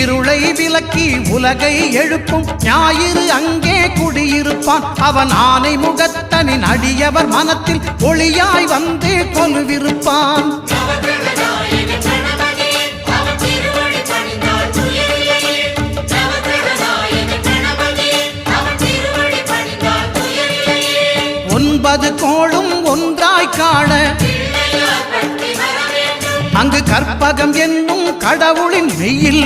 இருளை விலக்கி உலகை எழுப்பும் ஞாயிறு அங்கே குடியிருப்பான். அவன் ஆனை முகத்தனின் அடியவர் மனத்தில் ஒளியாய் வந்து கொலுவிருப்பான். ஒன்பது கோளும் ஒன்றாய் காண அங்கு கற்பகம் என்னும் கடவுளின் மெய்யில்